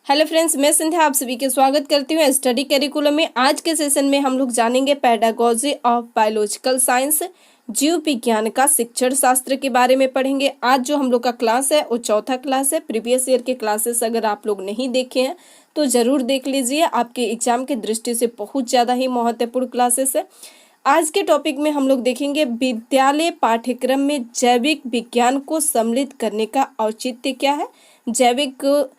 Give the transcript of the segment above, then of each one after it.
Hello friends, मैं संध्या आप सभी के स्वागत करती हूँ स्टडी करिकुलम में। आज के सेशन में हम लोग जानेंगे पेडागोजी ऑफ बायोलॉजिकल साइंस, जीव विज्ञान का शिक्षण शास्त्र के बारे में पढ़ेंगे। आज जो हम लोग का क्लास है वो चौथा क्लास है। प्रीवियस ईयर के क्लासेस अगर आप लोग नहीं देखे हैं तो ज़रूर देख लीजिए, आपके एग्जाम की दृष्टि से बहुत ज़्यादा ही महत्वपूर्ण क्लासेस है। आज के टॉपिक में हम लोग देखेंगे विद्यालय पाठ्यक्रम में जैविक विज्ञान को सम्मिलित करने का औचित्य क्या है। जैविक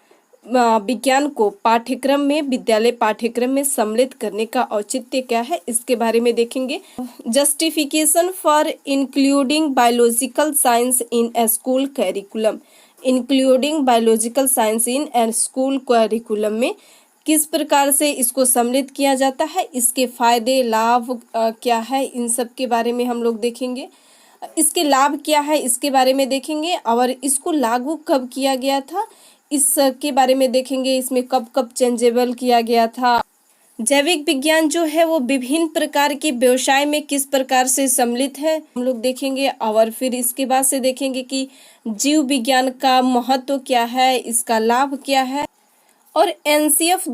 विज्ञान को पाठ्यक्रम में विद्यालय पाठ्यक्रम में सम्मिलित करने का औचित्य क्या है, इसके बारे में देखेंगे। Justification for including biological science in A school curriculum. Including biological science in A school curriculum में किस प्रकार से इसको सम्मिलित किया जाता है, इसके फायदे लाभ क्या है, इन सब के बारे में हम लोग देखेंगे। इसके लाभ क्या है इसके बारे में देखेंगे, और इसको लागू कब किया गया था इसके बारे में देखेंगे। इसमें कब कब चेंजेबल किया गया था। जैविक विज्ञान जो है वो विभिन्न प्रकार के व्यवसाय में किस प्रकार से सम्मिलित है हम लोग देखेंगे। और फिर इसके बाद से देखेंगे कि जीव विज्ञान का महत्व क्या है, इसका लाभ क्या है। और एनसीएफ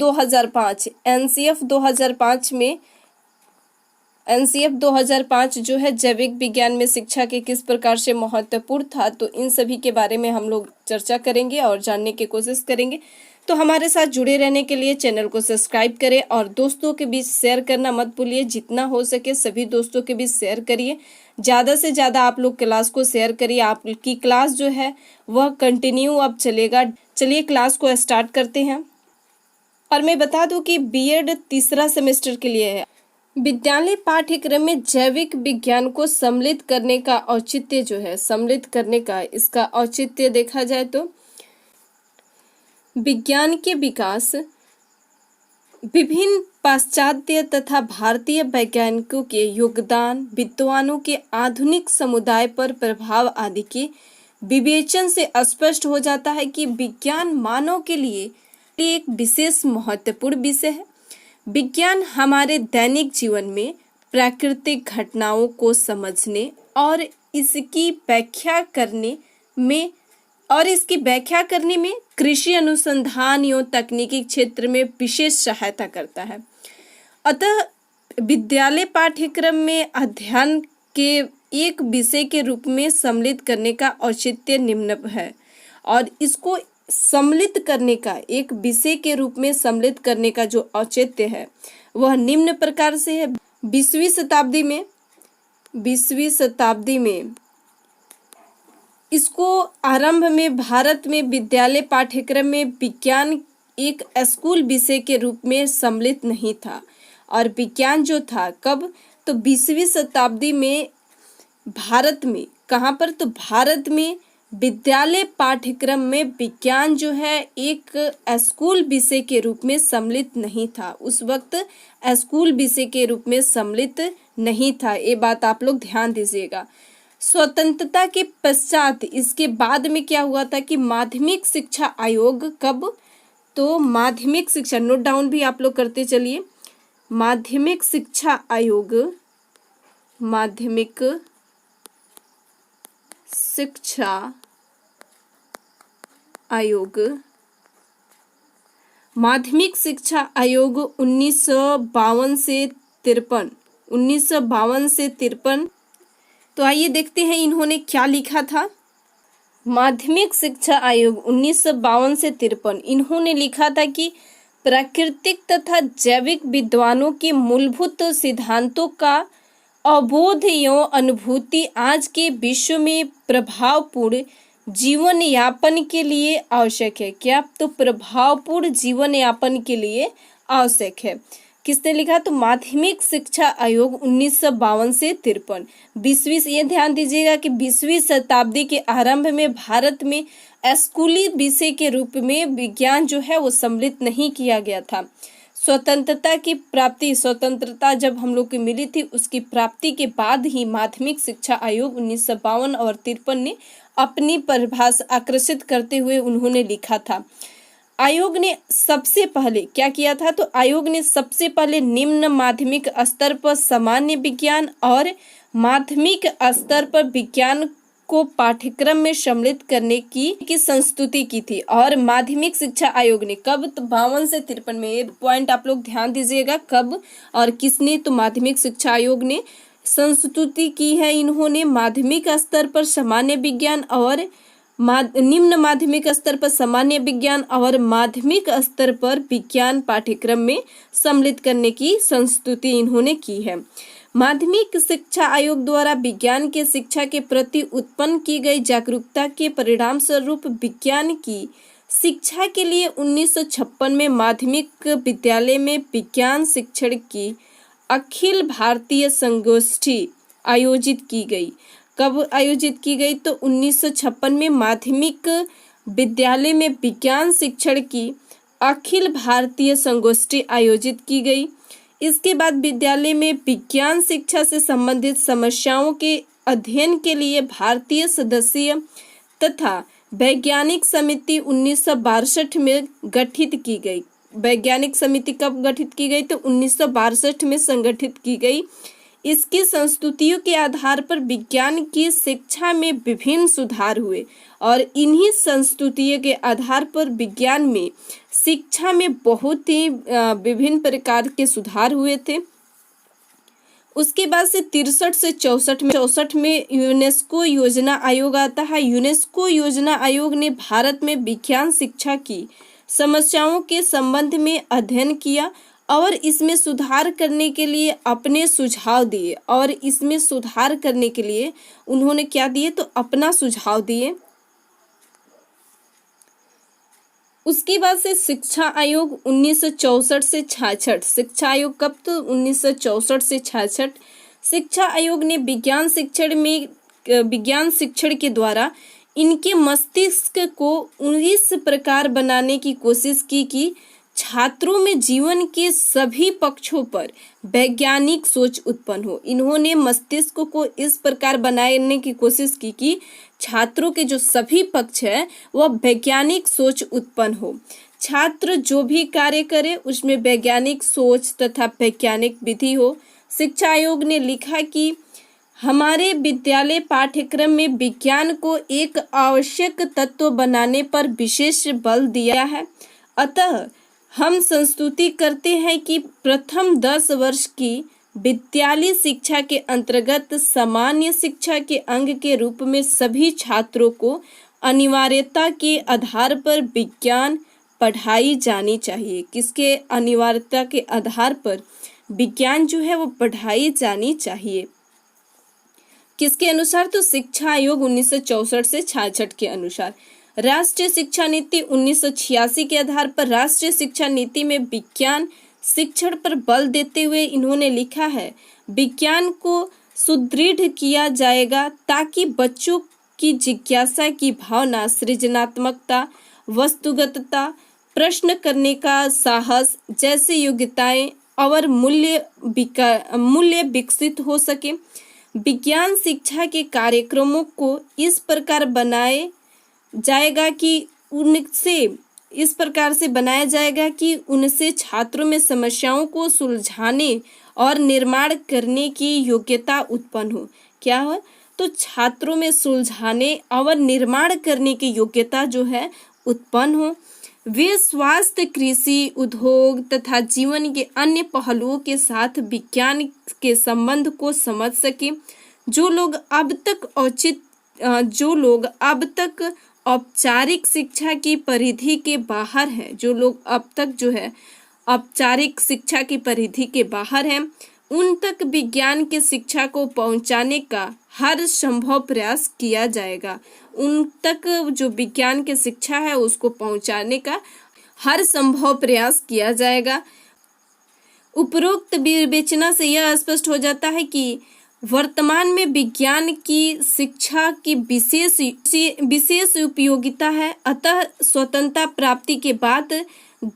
2005 जो है जैविक विज्ञान में शिक्षा के किस प्रकार से महत्वपूर्ण था, तो इन सभी के बारे में हम लोग चर्चा करेंगे और जानने की कोशिश करेंगे। तो हमारे साथ जुड़े रहने के लिए चैनल को सब्सक्राइब करें और दोस्तों के बीच शेयर करना मत भूलिए। जितना हो सके सभी दोस्तों के बीच शेयर करिए, ज़्यादा से ज़्यादा आप लोग क्लास को शेयर करिए। आपकी क्लास जो है वह कंटिन्यू अब चलेगा। चलिए क्लास को स्टार्ट करते हैं। और मैं बता दूं कि बीएड तीसरा सेमेस्टर के लिए है। विद्यालय पाठ्यक्रम में जैविक विज्ञान को सम्मिलित करने का औचित्य जो है, सम्मिलित करने का इसका औचित्य देखा जाए तो विज्ञान के विकास, विभिन्न पाश्चात्य तथा भारतीय वैज्ञानिकों के योगदान, विद्वानों के आधुनिक समुदाय पर प्रभाव आदि के विवेचन से स्पष्ट हो जाता है कि विज्ञान मानव के लिए एक विशेष महत्वपूर्ण विषय है। विज्ञान हमारे दैनिक जीवन में प्राकृतिक घटनाओं को समझने और इसकी व्याख्या करने में कृषि अनुसंधान एवं तकनीकी क्षेत्र में विशेष सहायता करता है। अतः विद्यालय पाठ्यक्रम में अध्ययन के एक विषय के रूप में सम्मिलित करने का औचित्य निम्न है। और इसको सम्मिलित करने का, एक विषय के रूप में सम्मिलित करने का जो औचित्य है वह निम्न प्रकार से है। 20वीं शताब्दी में इसको आरंभ में भारत में विद्यालय पाठ्यक्रम में विज्ञान एक स्कूल विषय के रूप में सम्मिलित नहीं था। और विज्ञान जो था कब, तो 20वीं शताब्दी में भारत में, कहाँ पर, तो भारत में विद्यालय पाठ्यक्रम में विज्ञान जो है एक स्कूल विषय के रूप में सम्मिलित नहीं था। उस वक्त स्कूल विषय के रूप में सम्मिलित नहीं था, ये बात आप लोग ध्यान दीजिएगा। स्वतंत्रता के पश्चात इसके बाद में क्या हुआ था कि माध्यमिक शिक्षा आयोग, कब, तो माध्यमिक शिक्षा, नोट डाउन भी आप लोग करते चलिए। माध्यमिक शिक्षा आयोग 1952 से 53। तो आइए देखते हैं इन्होंने क्या लिखा था। माध्यमिक शिक्षा आयोग 1952 से 53, इन्होंने लिखा था कि प्राकृतिक तथा जैविक विद्वानों के मूलभूत सिद्धांतों का अवबोध एवं अनुभूति आज के विश्व में प्रभावपूर्ण जीवन यापन के लिए आवश्यक है। क्या, तो प्रभावपूर्ण जीवन यापन के लिए आवश्यक है। किसने लिखा, तो माध्यमिक शिक्षा आयोग 1952 से 53। 20वीं, ये ध्यान दीजिएगा कि 20वीं शताब्दी के आरंभ में भारत में स्कूली विषय के रूप में विज्ञान जो है वो सम्मिलित नहीं किया गया था। स्वतंत्रता जब हम लोग को मिली थी, उसकी प्राप्ति के बाद ही माध्यमिक शिक्षा आयोग 1952 और 53 ने अपनी परिभाषा आकर्षित करते हुए उन्होंने लिखा था। आयोग ने सबसे पहले क्या किया था, तो आयोग ने सबसे पहले निम्न माध्यमिक स्तर पर सामान्य विज्ञान और माध्यमिक स्तर पर विज्ञान को पाठ्यक्रम में सम्मिलित करने की संस्तुति की थी। और माध्यमिक शिक्षा आयोग ने कब, तो 52 से 53 में, ये पॉइंट आप लोग ध्यान दीजिएगा, कब और किसने, तो माध्यमिक शिक्षा आयोग ने संस्तुति की है। इन्होंने माध्यमिक स्तर पर सामान्य विज्ञान और निम्न माध्यमिक स्तर पर सामान्य विज्ञान और माध्यमिक स्तर पर विज्ञान पाठ्यक्रम में सम्मिलित करने की संस्तुति इन्होंने की है। माध्यमिक शिक्षा आयोग द्वारा विज्ञान के शिक्षा के प्रति उत्पन्न की गई जागरूकता के परिणाम स्वरूप विज्ञान की शिक्षा के लिए 1956 में माध्यमिक विद्यालय में विज्ञान शिक्षण की अखिल भारतीय संगोष्ठी आयोजित की गई। कब आयोजित की गई, तो 1956 में माध्यमिक विद्यालय में विज्ञान शिक्षण की अखिल भारतीय संगोष्ठी आयोजित की गई। इसके बाद विद्यालय में विज्ञान शिक्षा से संबंधित समस्याओं के अध्ययन के लिए भारतीय सदस्यीय तथा वैज्ञानिक समिति 1962 में गठित की गई। वैज्ञानिक समिति कब गठित की गई, तो 1962 में संगठित की गई। इसकी संस्तुतियों के आधार पर विज्ञान की शिक्षा में विभिन्न सुधार हुए और इन्हीं संस्तुतियों के आधार पर विज्ञान में शिक्षा में बहुत ही विभिन्न प्रकार के सुधार हुए थे। उसके बाद से 63 से 64 में यूनेस्को योजना आयोग आता है। यूनेस्को योजना आयोग ने भारत में विज्ञान शिक्षा की समस्याओं के संबंध में अध्ययन किया और इसमें सुधार करने के लिए अपने सुझाव दिए। और इसमें सुधार करने के लिए उन्होंने क्या दिए, तो अपना सुझाव दिए। उसके बाद से शिक्षा आयोग 1964 से 66। शिक्षा आयोग कब, तो 1964 से 66। शिक्षा आयोग ने विज्ञान शिक्षण के द्वारा इनके मस्तिष्क को इस प्रकार बनाने की कोशिश की कि छात्रों में जीवन के सभी पक्षों पर वैज्ञानिक सोच उत्पन्न हो। इन्होंने मस्तिष्क को इस प्रकार बनाने की कोशिश की कि छात्रों के जो सभी पक्ष है वह वैज्ञानिक सोच उत्पन्न हो। छात्र जो भी कार्य करे उसमें वैज्ञानिक सोच तथा वैज्ञानिक विधि हो। शिक्षा आयोग ने लिखा कि हमारे विद्यालय पाठ्यक्रम में विज्ञान को एक आवश्यक तत्व बनाने पर विशेष बल दिया है। अतः हम संस्तुति करते हैं कि प्रथम 10 वर्ष की विद्यालय शिक्षा के अंतर्गत सामान्य शिक्षा के अंग के रूप में सभी छात्रों को अनिवार्यता के आधार पर विज्ञान पढ़ाई जानी चाहिए। किसके अनिवार्यता के आधार पर विज्ञान जो है वो पढ़ाई जानी चाहिए। किसके अनुसार, तो शिक्षा आयोग 1964 से 66 के अनुसार। राष्ट्रीय शिक्षा नीति 1986 के आधार पर राष्ट्रीय शिक्षा नीति में विज्ञान शिक्षण पर बल देते हुए इन्होंने लिखा है, विज्ञान को सुदृढ़ किया जाएगा ताकि बच्चों की जिज्ञासा की भावना, सृजनात्मकता, वस्तुगतता, प्रश्न करने का साहस जैसे योग्यताएं और मूल्य विकसित हो सके। विज्ञान शिक्षा के कार्यक्रमों को इस प्रकार बनाया जाएगा कि उनसे छात्रों में समस्याओं को सुलझाने और निर्माण करने की योग्यता उत्पन्न हो। क्या हो, तो छात्रों में सुलझाने और निर्माण करने की योग्यता जो है उत्पन्न हो। वे स्वास्थ्य, कृषि, उद्योग तथा जीवन के अन्य पहलुओं के साथ विज्ञान के संबंध को समझ सके। जो लोग औपचारिक शिक्षा की परिधि के बाहर हैं, जो लोग अब तक जो है औपचारिक शिक्षा की परिधि के बाहर हैं, उन तक विज्ञान की शिक्षा को पहुंचाने का हर संभव प्रयास किया जाएगा। उन तक जो विज्ञान की शिक्षा है उसको पहुंचाने का हर संभव प्रयास किया जाएगा। उपरोक्त विवेचना से यह स्पष्ट हो जाता है कि वर्तमान में विज्ञान की शिक्षा की विशेष उपयोगिता है। अतः स्वतंत्रता प्राप्ति के बाद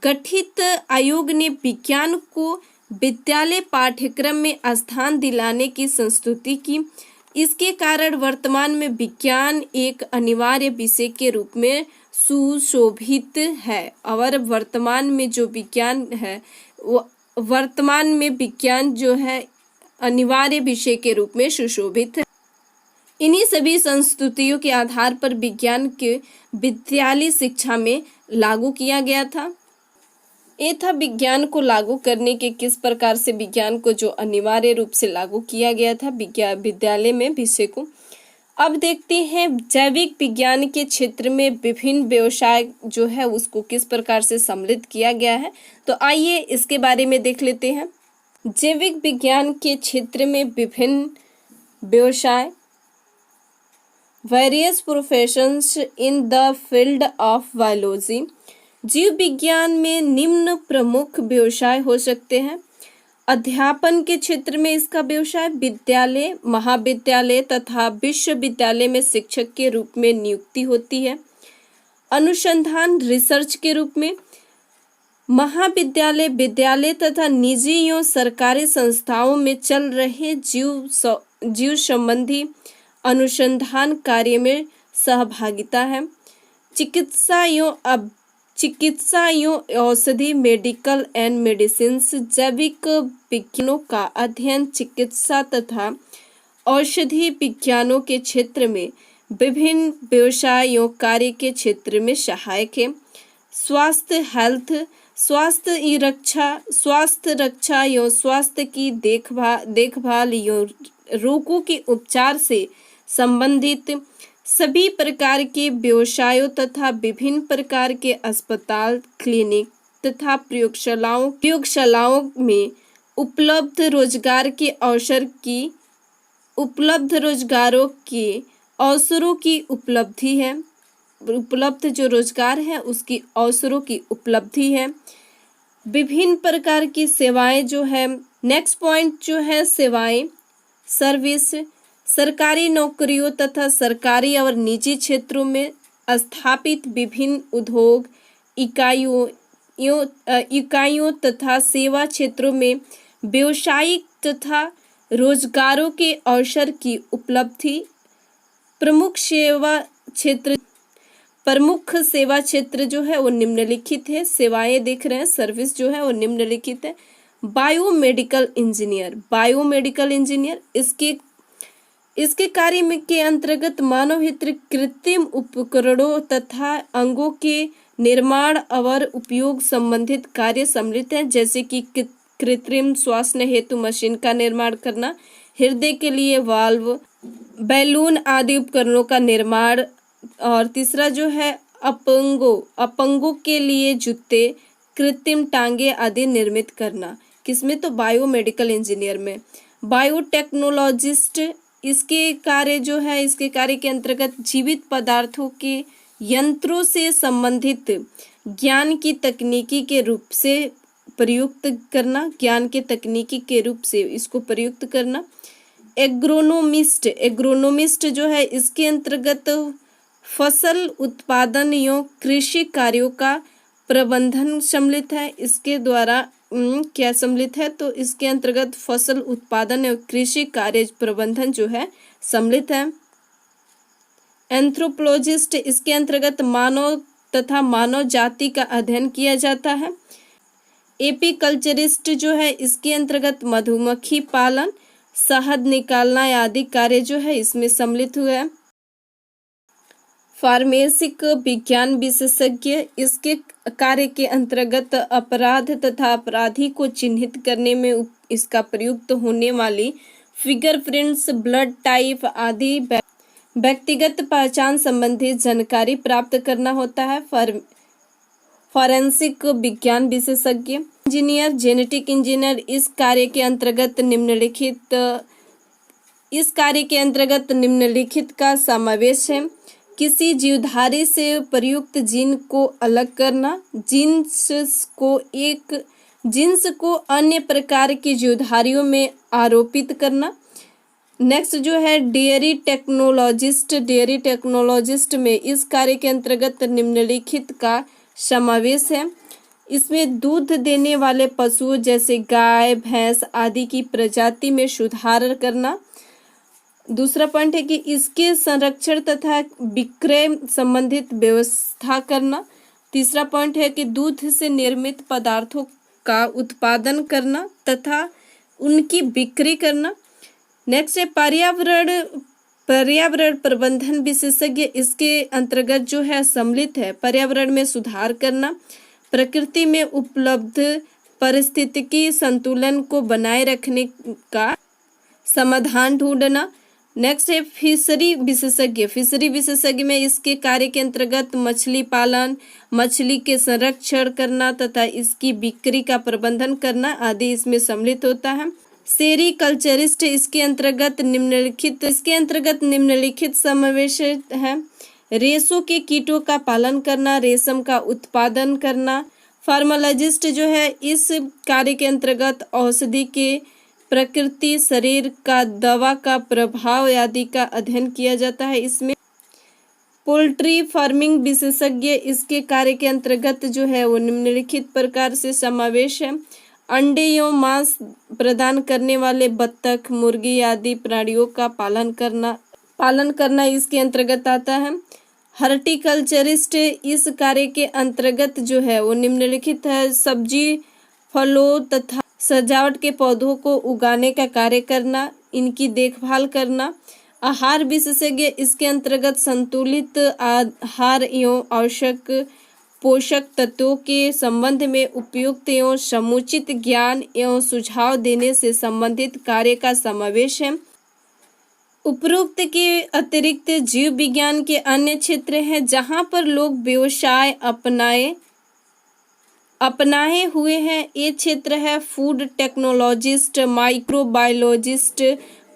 गठित आयोग ने विज्ञान को विद्यालय पाठ्यक्रम में स्थान दिलाने की संस्तुति की। इसके कारण वर्तमान में विज्ञान एक अनिवार्य विषय के रूप में सुशोभित है। और वर्तमान में जो विज्ञान है वर्तमान में विज्ञान जो है अनिवार्य विषय के रूप में सुशोभित है। इन्हीं सभी संस्तुतियों के आधार पर विज्ञान के विद्यालय शिक्षा में लागू किया गया था। ये था विज्ञान को लागू करने के किस प्रकार से विज्ञान को जो अनिवार्य रूप से लागू किया गया था विद्यालय में विषय को। अब देखते हैं जैविक विज्ञान के क्षेत्र में विभिन्न व्यवसाय जो है उसको किस प्रकार से सम्मिलित किया गया है। तो आइए इसके बारे में देख लेते हैं। जैविक विज्ञान के क्षेत्र में विभिन्न व्यवसाय, various professions in the field of biology. जीव विज्ञान में निम्न प्रमुख व्यवसाय हो सकते हैं। अध्यापन के क्षेत्र में इसका व्यवसाय विद्यालय, महाविद्यालय तथा विश्वविद्यालय में शिक्षक के रूप में नियुक्ति होती है। अनुसंधान, रिसर्च के रूप में महाविद्यालय, विद्यालय तथा निजी एवं सरकारी संस्थाओं में चल रहे जीव संबंधी अनुसंधान कार्य में सहभागिता है। चिकित्सा एवं औषधि, मेडिकल एंड मेडिसिन्स। जैविक विज्ञानों का अध्ययन चिकित्सा तथा औषधि विज्ञानों के क्षेत्र में विभिन्न व्यवसाय एवं कार्य के क्षेत्र में सहायक है। स्वास्थ्य, हेल्थ, स्वास्थ्य रक्षा एवं स्वास्थ्य की देखभाल एवं रोगों के उपचार से संबंधित सभी प्रकार के व्यवसायों तथा विभिन्न प्रकार के अस्पताल, क्लिनिक तथा प्रयोगशालाओं में उपलब्ध अवसरों की उपलब्धि है। उपलब्ध जो रोजगार है उसकी अवसरों की उपलब्धि है। विभिन्न प्रकार की सेवाएं जो है, नेक्स्ट पॉइंट जो है सेवाएं, सर्विस। सरकारी नौकरियों तथा सरकारी और निजी क्षेत्रों में स्थापित विभिन्न उद्योग इकाइयों तथा सेवा क्षेत्रों में व्यावसायिक तथा रोजगारों के अवसर की उपलब्धि। प्रमुख सेवा क्षेत्र जो है वो निम्नलिखित है। सेवाएं देख रहे हैं, सर्विस जो है वो निम्नलिखित है। बायोमेडिकल इंजीनियर इसके कार्य में के अंतर्गत मानव हित कृत्रिम उपकरणों तथा अंगों के निर्माण और उपयोग संबंधित कार्य सम्मिलित हैं, जैसे कि कृत्रिम श्वासन हेतु मशीन का निर्माण करना, हृदय के लिए वाल्व, बैलून आदि उपकरणों का निर्माण। और तीसरा जो है अपंगों के लिए जूते, कृत्रिम टांगे आदि निर्मित करना। किसमें? तो बायोमेडिकल इंजीनियर में। बायोटेक्नोलॉजिस्ट इसके कार्य के अंतर्गत जीवित पदार्थों के यंत्रों से संबंधित ज्ञान की तकनीकी के रूप से प्रयुक्त करना। एग्रोनोमिस्ट जो है इसके अंतर्गत फसल उत्पादन एवं कृषि कार्यों का प्रबंधन सम्मिलित है। इसके द्वारा क्या सम्मिलित है? तो इसके अंतर्गत फसल उत्पादन एवं कृषि कार्य प्रबंधन जो है सम्मिलित है। एंथ्रोपोलॉजिस्ट इसके अंतर्गत मानव तथा मानव जाति का अध्ययन किया जाता है। एपीकल्चरिस्ट जो है इसके अंतर्गत मधुमक्खी पालन, शहद निकालना आदि कार्य जो है इसमें सम्मिलित हुआ है। फार्मेसिक विज्ञान विशेषज्ञ इसके कार्य के अंतर्गत अपराध तथा अपराधी को चिन्हित करने में इसका प्रयुक्त होने वाली फिंगरप्रिंट्स, ब्लड टाइप आदि व्यक्तिगत पहचान संबंधी जानकारी प्राप्त करना होता है। फॉरेंसिक विज्ञान विशेषज्ञ इंजीनियर, जेनेटिक इंजीनियर इस कार्य के अंतर्गत निम्नलिखित का समावेश है। किसी जीवधारी से प्रयुक्त जीन को अलग करना, जीन्स को अन्य प्रकार की जीवधारियों में आरोपित करना। नेक्स्ट जो है डेयरी टेक्नोलॉजिस्ट में इस कार्य के अंतर्गत निम्नलिखित का समावेश है। इसमें दूध देने वाले पशुओं जैसे गाय, भैंस आदि की प्रजाति में सुधार करना। दूसरा पॉइंट है कि इसके संरक्षण तथा विक्रय संबंधित व्यवस्था करना। तीसरा पॉइंट है कि दूध से निर्मित पदार्थों का उत्पादन करना तथा उनकी बिक्री करना। नेक्स्ट है पर्यावरण प्रबंधन विशेषज्ञ इसके अंतर्गत जो है सम्मिलित है। पर्यावरण में सुधार करना, प्रकृति में उपलब्ध पारिस्थितिकी संतुलन को बनाए रखने का समाधान ढूंढना। नेक्स्ट है फिशरी विशेषज्ञ। फिशरी विशेषज्ञ में इसके कार्य के अंतर्गत मछली पालन, मछली के संरक्षण करना तथा इसकी बिक्री का प्रबंधन करना आदि इसमें सम्मिलित होता है। सेरीकल्चरिस्ट इसके अंतर्गत निम्नलिखित समावेश है। रेशों के कीटों का पालन करना, रेशम का उत्पादन करना। फार्माकोलॉजिस्ट जो है इस कार्य के अंतर्गत औषधि के प्रकृति, शरीर का, दवा का प्रभाव आदि का अध्ययन किया जाता है। इसमें पोल्ट्री फार्मिंग विशेषज्ञ इसके कार्य के अंतर्गत जो है वो निम्नलिखित प्रकार से समावेश है। अंडे एवं मांस प्रदान करने वाले बत्तख, मुर्गी आदि प्राणियों का पालन करना इसके अंतर्गत आता है। हॉर्टिकल्चरिस्ट इस कार्य के अंतर्गत जो है वो निम्नलिखित है। सब्जी, फलों तथा सजावट के पौधों को उगाने का कार्य करना, इनकी देखभाल करना। आहार विशेषज्ञ इसके अंतर्गत संतुलित आहार एवं आवश्यक पोषक तत्वों के संबंध में उपयुक्त एवं समुचित ज्ञान एवं सुझाव देने से संबंधित कार्य का समावेश है। उपरोक्त के अतिरिक्त जीव विज्ञान के अन्य क्षेत्र हैं जहां पर लोग व्यवसाय अपनाए हुए हैं। ये क्षेत्र है फूड टेक्नोलॉजिस्ट, माइक्रोबायोलॉजिस्ट,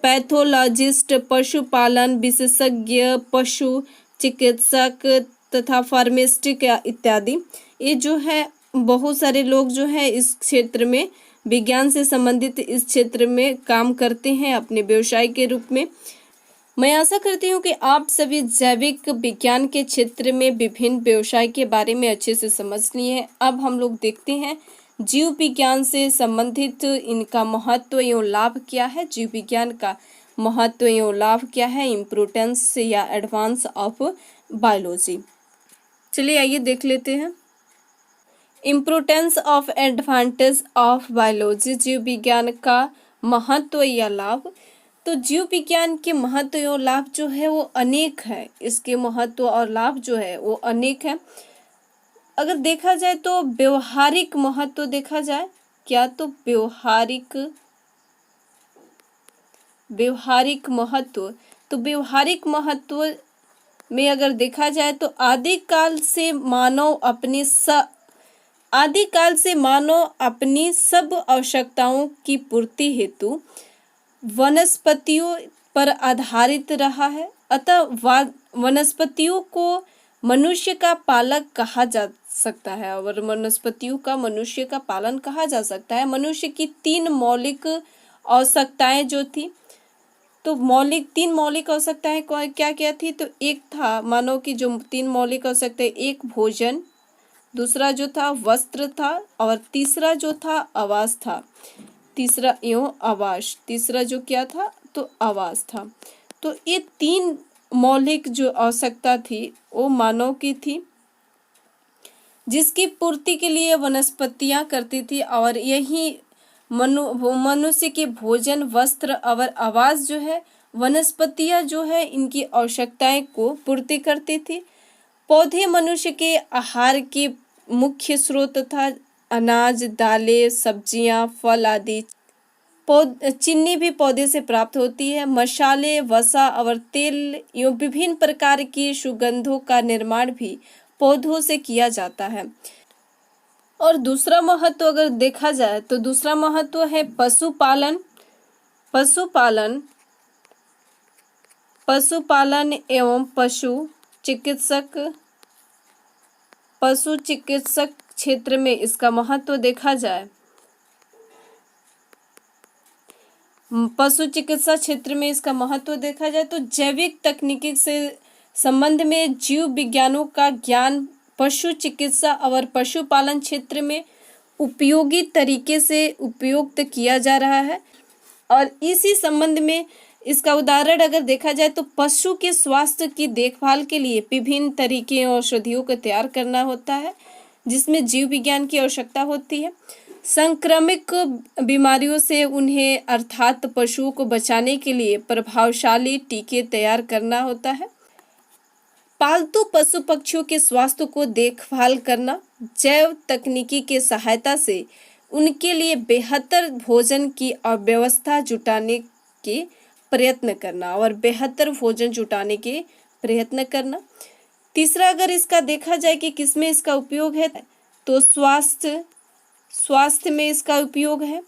पैथोलॉजिस्ट, पशुपालन विशेषज्ञ, पशु चिकित्सक तथा फार्मासिस्ट इत्यादि। ये जो है बहुत सारे लोग जो है इस क्षेत्र में विज्ञान से संबंधित इस क्षेत्र में काम करते हैं अपने व्यवसाय के रूप में। मैं आशा करती हूँ कि आप सभी जैविक विज्ञान के क्षेत्र में विभिन्न व्यवसाय के बारे में अच्छे से समझ लिए हैं। अब हम लोग देखते हैं जीव विज्ञान से संबंधित इनका महत्व एवं लाभ क्या है। जीव विज्ञान का महत्व एवं लाभ क्या है, इम्पोर्टेंस या एडवांस ऑफ बायोलॉजी। चलिए आइए देख लेते हैं। Importance of advantage of biology, जीव विज्ञान का महत्व या लाभ। तो जीव विज्ञान के महत्व और लाभ जो है वो अनेक है। इसके महत्व और लाभ जो है वो अनेक है। अगर देखा जाए तो व्यवहारिक महत्व देखा जाए क्या, तो व्यवहारिक महत्व में अगर देखा जाए तो आदिकाल से मानव अपनी सब आवश्यकताओं की पूर्ति हेतु वनस्पतियों पर आधारित रहा है। अतः वनस्पतियों को मनुष्य का पालक कहा जा सकता है और वनस्पतियों का मनुष्य का पालन कहा जा सकता है। मनुष्य की तीन मौलिक आवश्यकताएं जो थी, तो तीन मौलिक आवश्यकताएं क्या क्या थी, तो एक था मानव की जो तीन मौलिक आवश्यकताएं, एक भोजन, दूसरा जो था वस्त्र था और तीसरा जो था आवास था। तीसरा जो क्या था, तो आवास था। तो ये तीन मौलिक जो आवश्यकता थी वो मानव की थी, जिसकी पूर्ति के लिए वनस्पतियां करती थी और यही मनुष्य के भोजन, वस्त्र और आवास जो है वनस्पतियां जो है इनकी आवश्यकताएं को पूर्ति करती थी। पौधे मनुष्य के आहार के मुख्य स्रोत था। अनाज, दालें, सब्जियां, फल आदि। चीनी भी पौधे से प्राप्त होती है। मसाले, वसा और तेल एवं विभिन्न प्रकार की सुगंधों का निर्माण भी पौधों से किया जाता है। और दूसरा महत्व अगर देखा जाए तो दूसरा महत्व है पशुपालन एवं पशु चिकित्सक क्षेत्र में इसका महत्व देखा जाए। पशु चिकित्सा क्षेत्र में इसका महत्व देखा जाए तो जैविक तकनीकी से संबंध में जीव विज्ञानों का ज्ञान पशु चिकित्सा और पशुपालन क्षेत्र में उपयोगी तरीके से उपयुक्त किया जा रहा है। और इसी संबंध में इसका उदाहरण अगर देखा जाए तो पशु के स्वास्थ्य की देखभाल के लिए विभिन्न तरीके और औषधियों को तैयार करना होता है, जिसमें जीव विज्ञान की आवश्यकता होती है। संक्रामक बीमारियों से उन्हें अर्थात पशुओं को बचाने के लिए प्रभावशाली टीके तैयार करना होता है। पालतू पशु पक्षियों के स्वास्थ्य को देखभाल करना, जैव तकनीकी के सहायता से उनके लिए बेहतर भोजन की व्यवस्था जुटाने के प्रयत्न करना और बेहतर भोजन जुटाने के प्रयत्न करना। तीसरा, अगर इसका देखा जाए कि किसमें इसका उपयोग है, तो स्वास्थ्य में इसका उपयोग है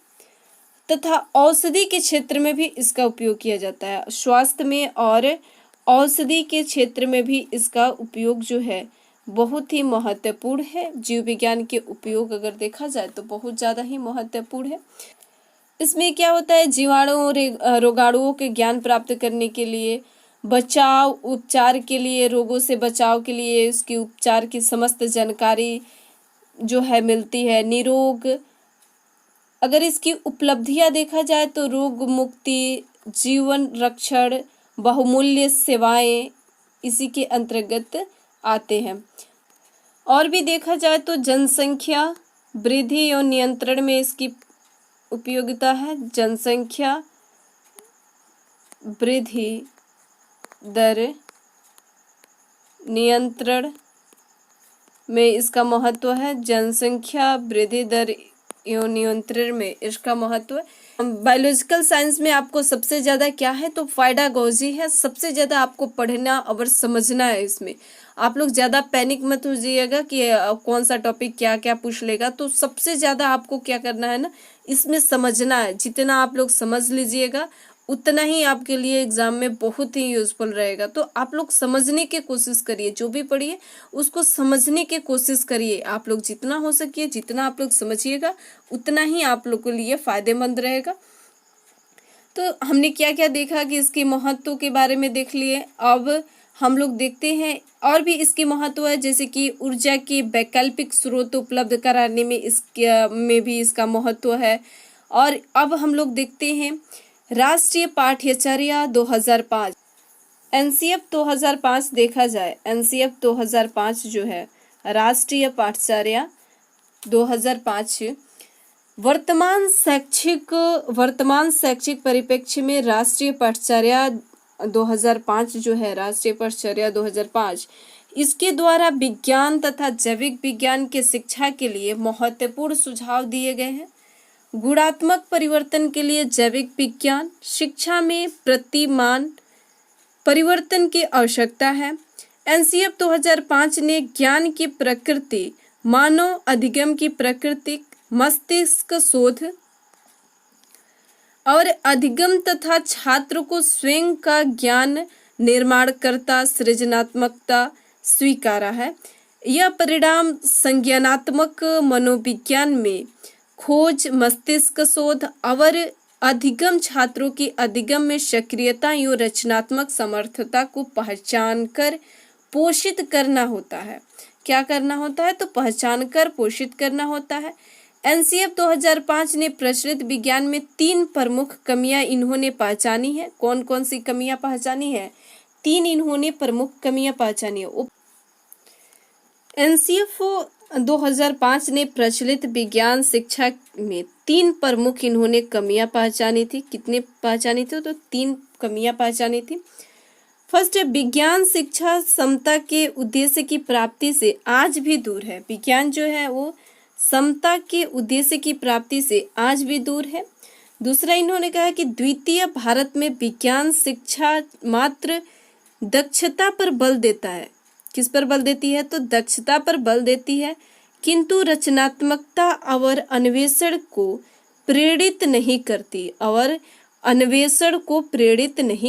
तथा औषधि के क्षेत्र में भी इसका उपयोग किया जाता है। स्वास्थ्य में और औषधि के क्षेत्र में भी इसका उपयोग जो है बहुत ही महत्वपूर्ण है। जीव विज्ञान के उपयोग अगर देखा जाए तो बहुत ज़्यादा ही महत्वपूर्ण है। इसमें क्या होता है, जीवाणुओं और रोगाणुओं के ज्ञान प्राप्त करने के लिए, बचाव उपचार के लिए, रोगों से बचाव के लिए उसकी उपचार की समस्त जानकारी जो है मिलती है। निरोग, अगर इसकी उपलब्धियां देखा जाए तो रोग मुक्ति, जीवन रक्षण, बहुमूल्य सेवाएं इसी के अंतर्गत आते हैं। और भी देखा जाए तो जनसंख्या वृद्धि और नियंत्रण में इसकी उपयोगिता है। जनसंख्या वृद्धि दर नियंत्रण में इसका महत्व है। जनसंख्या वृद्धि दर एवं नियंत्रण में इसका महत्व है। बायोलॉजिकल साइंस में आपको सबसे ज़्यादा क्या है, तो पेडागोजी है। सबसे ज़्यादा आपको पढ़ना और समझना है। इसमें आप लोग ज़्यादा पैनिक मत हो जाइएगा कि कौन सा टॉपिक क्या क्या पूछ लेगा। तो सबसे ज़्यादा आपको क्या करना है ना, इसमें समझना है। जितना आप लोग समझ लीजिएगा उतना ही आपके लिए एग्जाम में बहुत ही यूजफुल रहेगा। तो आप लोग समझने की कोशिश करिए, जो भी पढ़िए उसको समझने की कोशिश करिए। आप लोग जितना हो सके, जितना आप लोग समझिएगा उतना ही आप लोग के लिए फायदेमंद रहेगा। तो हमने क्या क्या देखा कि इसके महत्व के बारे में देख लिए। अब हम लोग देखते हैं और भी इसके महत्व है, जैसे कि ऊर्जा के वैकल्पिक स्रोत उपलब्ध कराने में में भी इसका महत्व है। और अब हम लोग देखते हैं राष्ट्रीय पाठ्यचर्या 2005, एनसीएफ 2005 देखा जाए। एनसीएफ 2005 जो है राष्ट्रीय पाठ्यचर्या 2005 वर्तमान शैक्षिक परिप्रेक्ष्य में राष्ट्रीय पाठ्यचर्या 2005 जो है राष्ट्रीय पाठ्यचर्या 2005 इसके द्वारा विज्ञान तथा जैविक विज्ञान के शिक्षा के लिए महत्वपूर्ण सुझाव दिए गए हैं। गुणात्मक परिवर्तन के लिए जैविक विज्ञान शिक्षा में प्रतिमान परिवर्तन की आवश्यकता है। एनसीएफ 2005 ने ज्ञान की प्रकृति, मानव अधिगम की प्रकृति, मस्तिष्क शोध और अधिगम तथा छात्र को स्वयं का ज्ञान निर्माणकर्ता सृजनात्मकता स्वीकारा है। यह परिणाम संज्ञानात्मक मनोविज्ञान में खोज, मस्तिष्क शोध और अधिगम छात्रों की अधिगम में सक्रियता एवं रचनात्मक समर्थता को पहचान कर पोषित करना होता है। क्या करना होता है, तो पहचान कर पोषित करना होता है। एनसीएफ 2005 ने प्रचलित विज्ञान में 3 प्रमुख कमियां इन्होंने पहचानी है। कौन कौन सी कमियां पहचानी है? 3 इन्होंने प्रमुख कमियां पहचानी है। एनसीएफ 2005 ने प्रचलित विज्ञान शिक्षा में 3 प्रमुख इन्होंने कमियां पहचानी थी। कितने पहचानी थी? तो 3 कमियां पहचानी थी। फर्स्ट, विज्ञान शिक्षा समता के उद्देश्य की प्राप्ति से आज भी दूर है। विज्ञान जो है वो समता के उद्देश्य की प्राप्ति से आज भी दूर है। दूसरा, इन्होंने कहा कि द्वितीय भारत में विज्ञान शिक्षा मात्र दक्षता पर बल देता है। किस पर बल देती है? तो दक्षता पर बल देती है, किंतु रचनात्मकता और अन्वेषण को प्रेरित नहीं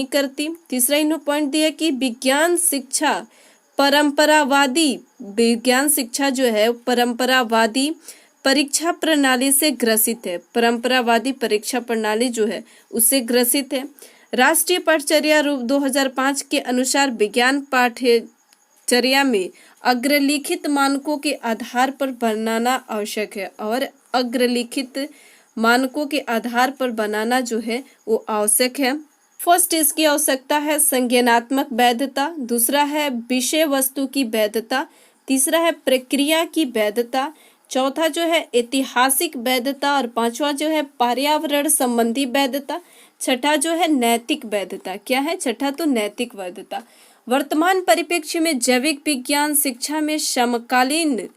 करती। तीसरा इन्होंने पॉइंट दिया कि विज्ञान शिक्षा जो है परंपरावादी परीक्षा प्रणाली से ग्रसित है। परंपरावादी परीक्षा प्रणाली जो है उससे ग्रसित है। राष्ट्रीय पाठ्यचर्या 2005 के अनुसार विज्ञान पाठ्यचर्या में अग्रलिखित मानकों के आधार पर बनाना आवश्यक है और अग्रलिखित मानकों के आधार पर बनाना जो है वो आवश्यक है। फर्स्ट, इसकी आवश्यकता है संज्ञानात्मक वैधता। दूसरा है विषय वस्तु की वैधता। तीसरा है प्रक्रिया की वैधता। चौथा जो है ऐतिहासिक वैधता और पांचवा जो है पर्यावरण संबंधी वैधता। छठा जो है नैतिक वैधता। क्या है छठा? तो नैतिक वैधता। वर्तमान परिप्रेक्ष्य में जैविक विज्ञान शिक्षा में समकालीन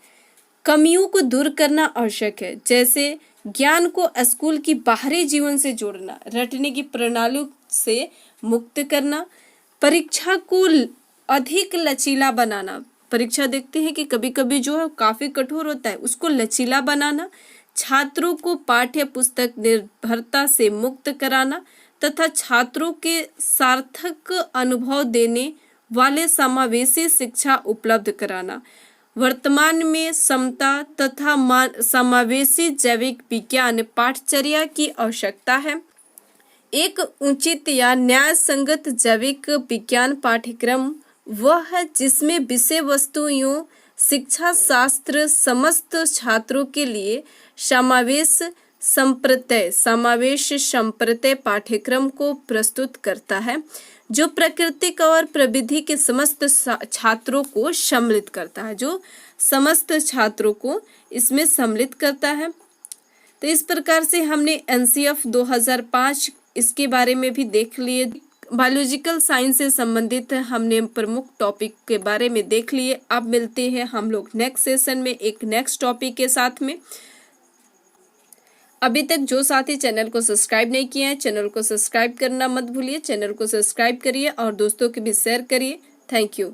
कमियों को दूर करना आवश्यक है, जैसे ज्ञान को स्कूल की बाहरी जीवन से जोड़ना, रटने की प्रणाली से मुक्त करना, परीक्षा को अधिक लचीला बनाना। परीक्षा देखते हैं कि कभी कभी जो है काफी कठोर होता है, उसको लचीला बनाना, छात्रों को पाठ्य पुस्तक निर्भरता से मुक्त कराना तथा छात्रों के सार्थक अनुभव देने वाले समावेशी शिक्षा उपलब्ध कराना। वर्तमान में समता तथा समावेशी जैविक विज्ञान पाठचर्या की आवश्यकता है। एक उचित या न्याय संगत जैविक विज्ञान पाठ्यक्रम वह है जिसमें विषय वस्तुओं शिक्षा शास्त्र समस्त छात्रों के लिए समावेश संप्रत्यय पाठ्यक्रम को प्रस्तुत करता है, जो प्राकृतिक और प्रविधि के समस्त छात्रों को सम्मिलित करता है, जो समस्त छात्रों को इसमें सम्मिलित करता है। तो इस प्रकार से हमने एनसीएफ 2005 इसके बारे में भी देख लिए। बायोलॉजिकल साइंस से संबंधित हमने प्रमुख टॉपिक के बारे में देख लिए। अब मिलते हैं हम लोग नेक्स्ट सेशन में एक नेक्स्ट टॉपिक के साथ में। अभी तक जो साथी चैनल को सब्सक्राइब नहीं किए हैं, चैनल को सब्सक्राइब करना मत भूलिए। चैनल को सब्सक्राइब करिए और दोस्तों के भी शेयर करिए। Thank you.